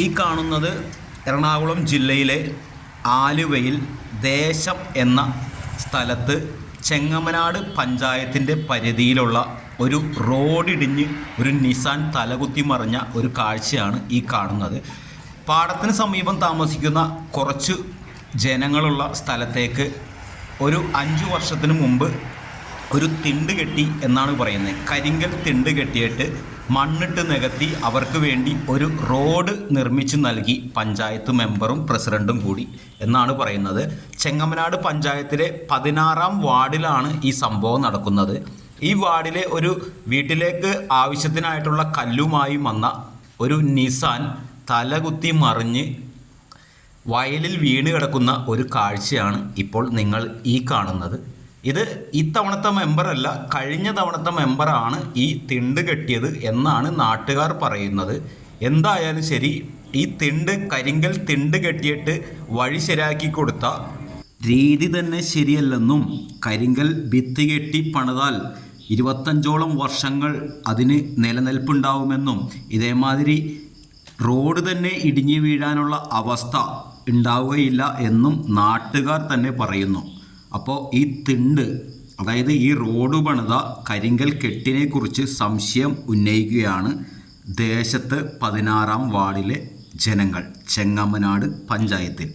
ഈ കാണുന്നത് എറണാകുളം ജില്ലയിലെ ആലുവയിൽ ദേശം എന്ന സ്ഥലത്ത് ചെങ്ങമനാട് പഞ്ചായത്തിൻ്റെ പരിധിയിലുള്ള ഒരു റോഡിടിഞ്ഞ് ഒരു നിസാൻ തലകുത്തി മറിഞ്ഞ ഒരു കാഴ്ചയാണ് ഈ കാണുന്നത്. പാടത്തിന് സമീപം താമസിക്കുന്ന കുറച്ച് ജനങ്ങളുള്ള സ്ഥലത്തേക്ക് ഒരു 5 വർഷത്തിന് മുമ്പ് ഒരു തിണ്ട് കെട്ടി എന്നാണ് പറയുന്നത്. കരിങ്കൽ തിണ്ട് കെട്ടിയിട്ട് മണ്ണിട്ട് നികത്തി അവർക്ക് വേണ്ടി ഒരു റോഡ് നിർമ്മിച്ചു നൽകി പഞ്ചായത്ത് മെമ്പറും പ്രസിഡൻറ്റും കൂടി എന്നാണ് പറയുന്നത്. ചെങ്ങമനാട് പഞ്ചായത്തിലെ 16-ാം വാർഡിലാണ് ഈ സംഭവം നടക്കുന്നത്. ഈ വാർഡിലെ ഒരു വീട്ടിലേക്ക് ആവശ്യത്തിനായിട്ടുള്ള കല്ലുമായി വന്ന ഒരു നിസാൻ തലകുത്തി മറിഞ്ഞ് വയലിൽ വീണ് കിടക്കുന്ന ഒരു കാഴ്ചയാണ് ഇപ്പോൾ നിങ്ങൾ ഈ കാണുന്നത്. ഇത് ഇത്തവണത്തെ മെമ്പറല്ല, കഴിഞ്ഞ തവണത്തെ മെമ്പറാണ് ഈ തിണ്ട് കെട്ടിയത് എന്നാണ് നാട്ടുകാർ പറയുന്നത്. എന്തായാലും ശരി, ഈ കരിങ്കൽ തിണ്ട് കെട്ടിയിട്ട് വഴി ശരിയാക്കി കൊടുത്ത രീതി തന്നെ ശരിയല്ലെന്നും കരിങ്കൽ ഭിത്തി കെട്ടി പണിതാൽ 25ഓളം വർഷങ്ങൾ അതിന് നിലനിൽപ്പുണ്ടാവുമെന്നും ഇതേമാതിരി റോഡ് തന്നെ ഇടിഞ്ഞു വീഴാനുള്ള അവസ്ഥ ഉണ്ടാവുകയില്ല എന്നും നാട്ടുകാർ തന്നെ പറയുന്നു. അപ്പോൾ ഈ തിണ്ട്, അതായത് ഈ റോഡ് പണിത കരിങ്കൽ കെട്ടിനെ കുറിച്ച് സംശയം ഉന്നയിക്കുകയാണ് ദേശത്ത് 16-ാം വാർഡിലെ ജനങ്ങൾ ചെങ്ങമനാട് പഞ്ചായത്തിൽ.